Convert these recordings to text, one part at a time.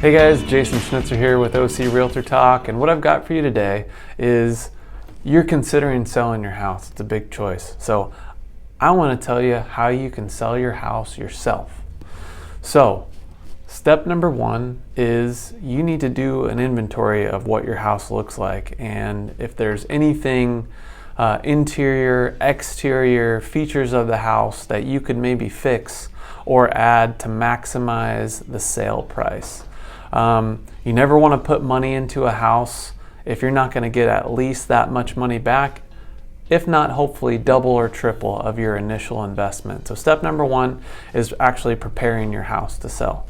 Hey guys, Jason Schnitzer here with O.C Realtor Talk, and what I've got for you today is you're considering selling your house. It's a big choice. So I want to tell you how you can sell your house yourself. So step number one is you need to do an inventory of what your house looks like, and if there's anything interior, exterior features of the house that you could maybe fix or add to maximize the sale price. You never want to put money into a house if you're not going to get at least that much money back, if not hopefully double or triple of your initial investment. So step number one is actually preparing your house to sell.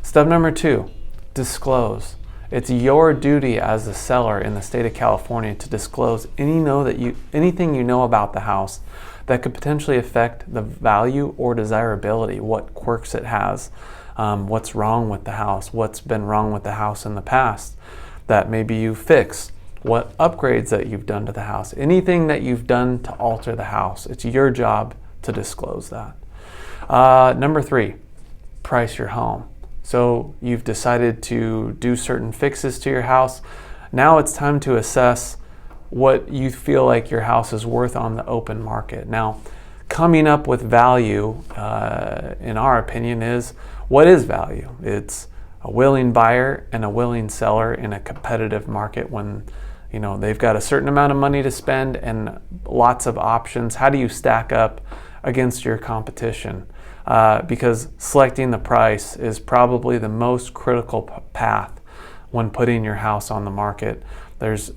Step number two, disclose. It's your duty as a seller in the state of California to disclose anything you know about the house that could potentially affect the value or desirability, what quirks it has. What's wrong with the house, what's been wrong with the house in the past that maybe you fixed, what upgrades that you've done to the house, anything that you've done to alter the house. It's your job to disclose that. Number three, price your home. So you've decided to do certain fixes to your house. Now it's time to assess what you feel like your house is worth on the open market. Now, coming up with value, in our opinion, is what is value? It's a willing buyer and a willing seller in a competitive market when they've got a certain amount of money to spend and lots of options. How do you stack up against your competition? Because selecting the price is probably the most critical path when putting your house on the market. There's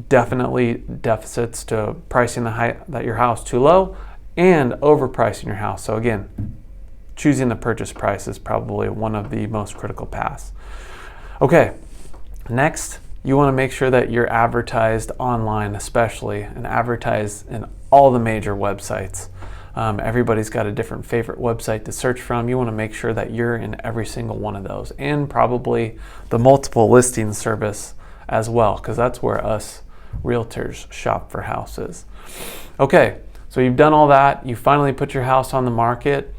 definitely deficits to pricing your house too low and overpricing your house. So again, choosing the purchase price is probably one of the most critical paths. Okay, next, you want to make sure that you're advertised online, especially, and advertised in all the major websites. Everybody's got a different favorite website to search from. You want to make sure that you're in every single one of those, and probably the multiple listing service as well, because that's where us realtors shop for houses. Okay, so you've done all that. You finally put your house on the market.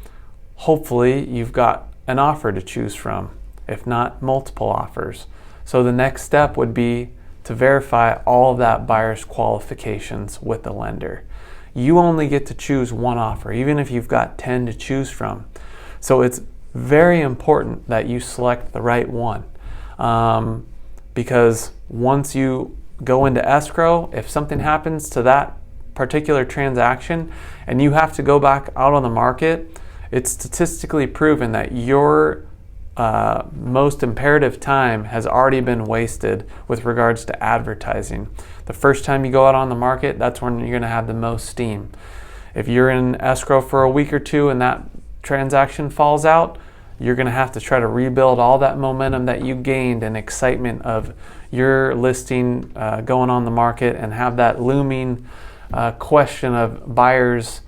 Hopefully you've got an offer to choose from, if not multiple offers. So the next step would be to verify all of that buyer's qualifications with the lender. You only get to choose one offer, even if you've got 10 to choose from. So it's very important that you select the right one. Because once you go into escrow, if something happens to that particular transaction and you have to go back out on the market, it's statistically proven that your most imperative time has already been wasted with regards to advertising. The first time you go out on the market, that's when you're going to have the most steam. If you're in escrow for a week or two and that transaction falls out, you're going to have to try to rebuild all that momentum that you gained and excitement of your listing going on the market, and have that looming question of buyers,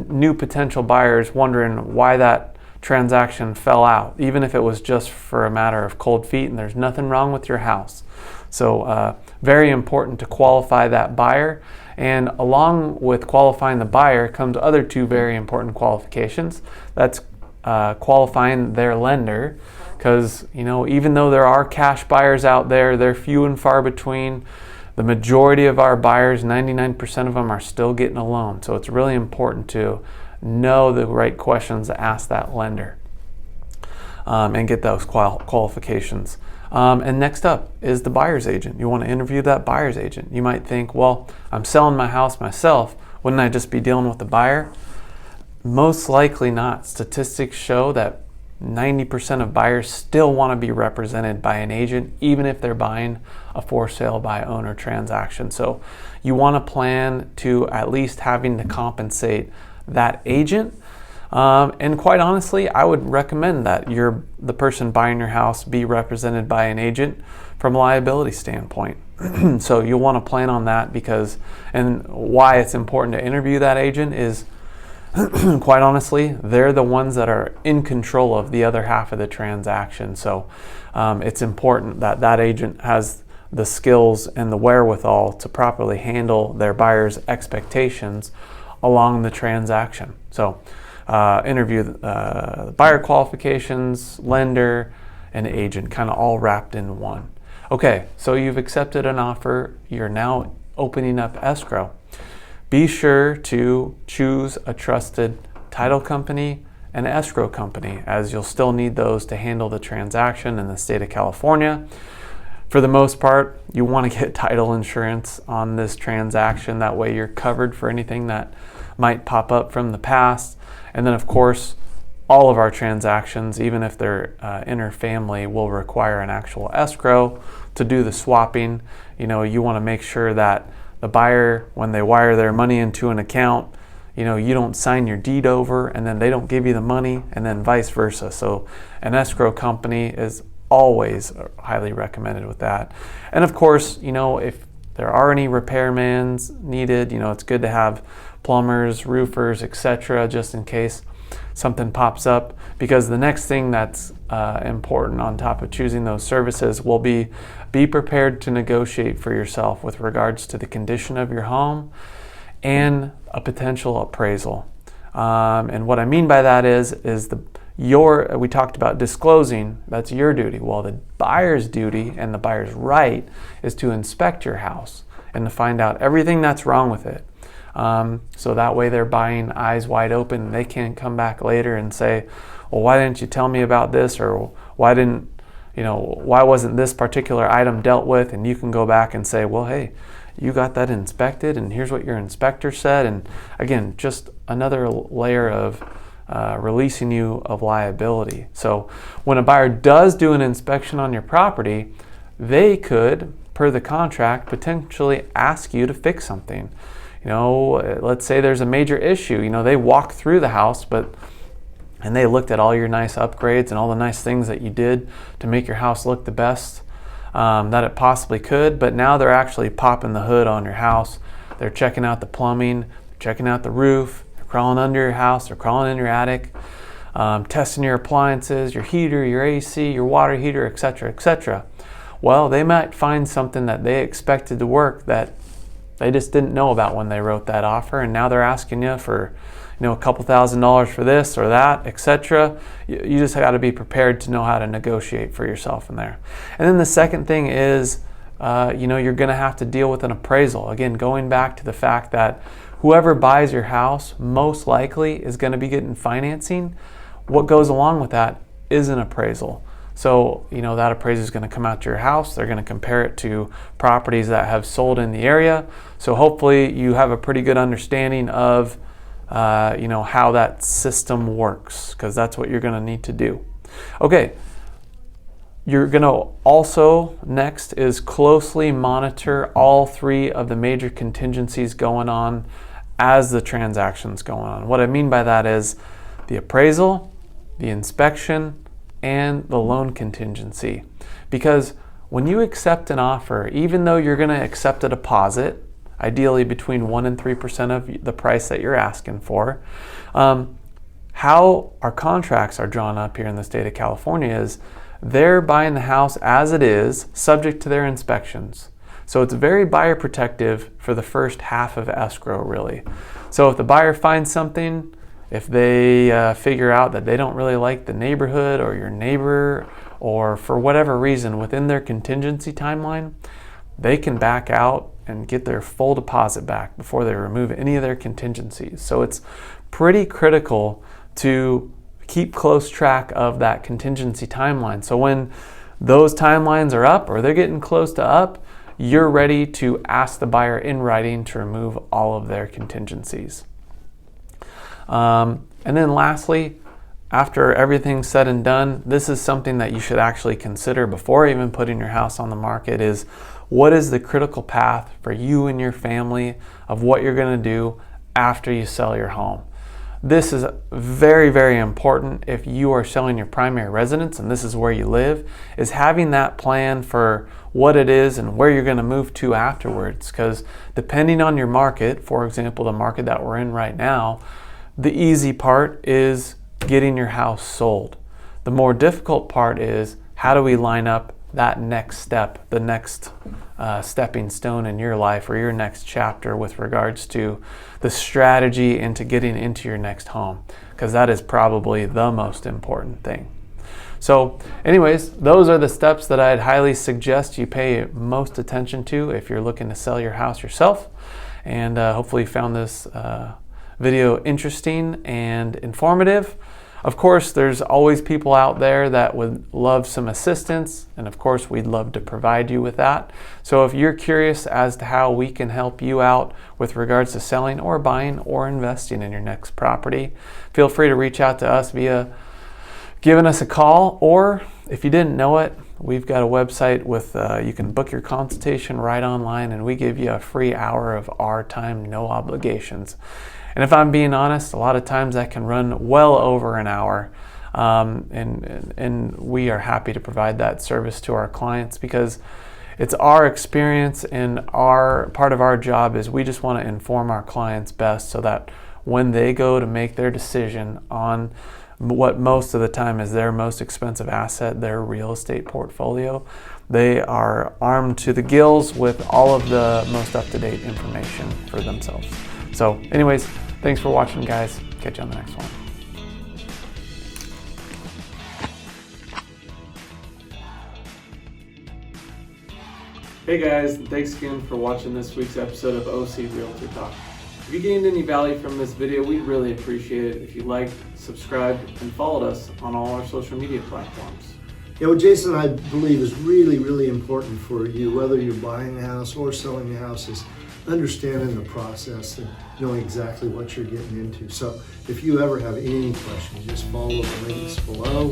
new potential buyers wondering why that transaction fell out, even if it was just for a matter of cold feet and there's nothing wrong with your house. So very important to qualify that buyer. And along with qualifying the buyer comes other two very important qualifications. That's qualifying their lender, because even though there are cash buyers out there, they're few and far between. The majority of our buyers, 99% of them, are still getting a loan. So it's really important to know the right questions to ask that lender and get those qualifications. And next up is the buyer's agent. You want to interview that buyer's agent. You might think, well, I'm selling my house myself. Wouldn't I just be dealing with the buyer? Most likely not. Statistics show that 90% of buyers still want to be represented by an agent, even if they're buying a for sale by owner transaction. So you want to plan to at least having to compensate that agent. And quite honestly, I would recommend that the person buying your house be represented by an agent from a liability standpoint. So you'll want to plan on that, and why it's important to interview that agent is quite honestly, they're the ones that are in control of the other half of the transaction. So it's important that that agent has the skills and the wherewithal to properly handle their buyer's expectations along the transaction. So interview the buyer qualifications, lender, and agent, kind of all wrapped in one. Okay, so you've accepted an offer. You're now opening up escrow. Be sure to choose a trusted title company and escrow company, as you'll still need those to handle the transaction in the state of California. For the most part, you want to get title insurance on this transaction. That way you're covered for anything that might pop up from the past. And then, of course, all of our transactions, even if they're inter-family, will require an actual escrow to do the swapping. You know, you want to make sure that the buyer, when they wire their money into an account, you know, you don't sign your deed over and then they don't give you the money, and then vice versa. So an escrow company is always highly recommended with that. And of course, you know, if there are any repairmans needed, you know, it's good to have plumbers, roofers, etc., just in case something pops up, because the next thing that's important on top of choosing those services will be prepared to negotiate for yourself with regards to the condition of your home and a potential appraisal. And what I mean by that is we talked about disclosing, that's your duty. Well, the buyer's duty and the buyer's right is to inspect your house and to find out everything that's wrong with it. So that way they're buying eyes wide open, and they can't come back later and say, well, why didn't you tell me about this? Or why wasn't this particular item dealt with? And you can go back and say, well, hey, you got that inspected, and here's what your inspector said. And again, just another layer of releasing you of liability. So when a buyer does do an inspection on your property, they could, per the contract, potentially ask you to fix something. You know, let's say there's a major issue. You know, they walk through the house, and they looked at all your nice upgrades and all the nice things that you did to make your house look the best that it possibly could. But now they're actually popping the hood on your house. They're checking out the plumbing, checking out the roof, they're crawling under your house, they're crawling in your attic, testing your appliances, your heater, your AC, your water heater, etc., etc. Well, they might find something that they expected to work that they just didn't know about when they wrote that offer, and now they're asking you for, you know, a couple $1,000s for this or that, etc. You just got to be prepared to know how to negotiate for yourself in there. And then the second thing is, you know, you're going to have to deal with an appraisal. Again, going back to the fact that whoever buys your house most likely is going to be getting financing. What goes along with that is an appraisal. So, you know, that appraiser is going to come out to your house. They're going to compare it to properties that have sold in the area. So hopefully you have a pretty good understanding of, you know, how that system works, because that's what you're going to need to do. Okay. You're going to also, next, is closely monitor all three of the major contingencies going on as the transaction's going on. What I mean by that is the appraisal, the inspection, and the loan contingency. Because when you accept an offer, even though you're going to accept a deposit, ideally between 1% and 3% of the price that you're asking for, how our contracts are drawn up here in the state of California is they're buying the house as it is, subject to their inspections. So it's very buyer protective for the first half of escrow, really. So if the buyer finds something, if they figure out that they don't really like the neighborhood or your neighbor, or for whatever reason within their contingency timeline, they can back out and get their full deposit back before they remove any of their contingencies. So it's pretty critical to keep close track of that contingency timeline. So when those timelines are up or they're getting close to up, you're ready to ask the buyer in writing to remove all of their contingencies. And then lastly, after everything's said and done, this is something that you should actually consider before even putting your house on the market, is what is the critical path for you and your family of what you're going to do after you sell your home. This is very, very important if you are selling your primary residence and this is where you live, is having that plan for what it is and where you're going to move to afterwards. Because depending on your market, for example, the market that we're in right now, the easy part is getting your house sold. The more difficult part is, how do we line up that next step, the next stepping stone in your life, or your next chapter with regards to the strategy into getting into your next home, because that is probably the most important thing. So anyways, those are the steps that I'd highly suggest you pay most attention to if you're looking to sell your house yourself. And hopefully you found this video interesting and informative. Of course, there's always people out there that would love some assistance, and of course we'd love to provide you with that. So if you're curious as to how we can help you out with regards to selling or buying or investing in your next property, feel free to reach out to us via giving us a call, or if you didn't know it, we've got a website with you can book your consultation right online, and we give you a free hour of our time, no obligations. And if I'm being honest, a lot of times that can run well over an hour, and we are happy to provide that service to our clients, because it's our experience, and our part of our job is we just want to inform our clients best, so that when they go to make their decision on what most of the time is their most expensive asset, their real estate portfolio, they are armed to the gills with all of the most up-to-date information for themselves. So anyways, thanks for watching, guys. Catch you on the next one. Hey guys, thanks again for watching this week's episode of O.C Realtor Talk. If you gained any value from this video, we'd really appreciate it if you liked, subscribed, and followed us on all our social media platforms. Yeah, what Jason and I believe is really, really important for you, whether you're buying a house or selling a house, is understanding the process and knowing exactly what you're getting into. So if you ever have any questions, just follow the links below.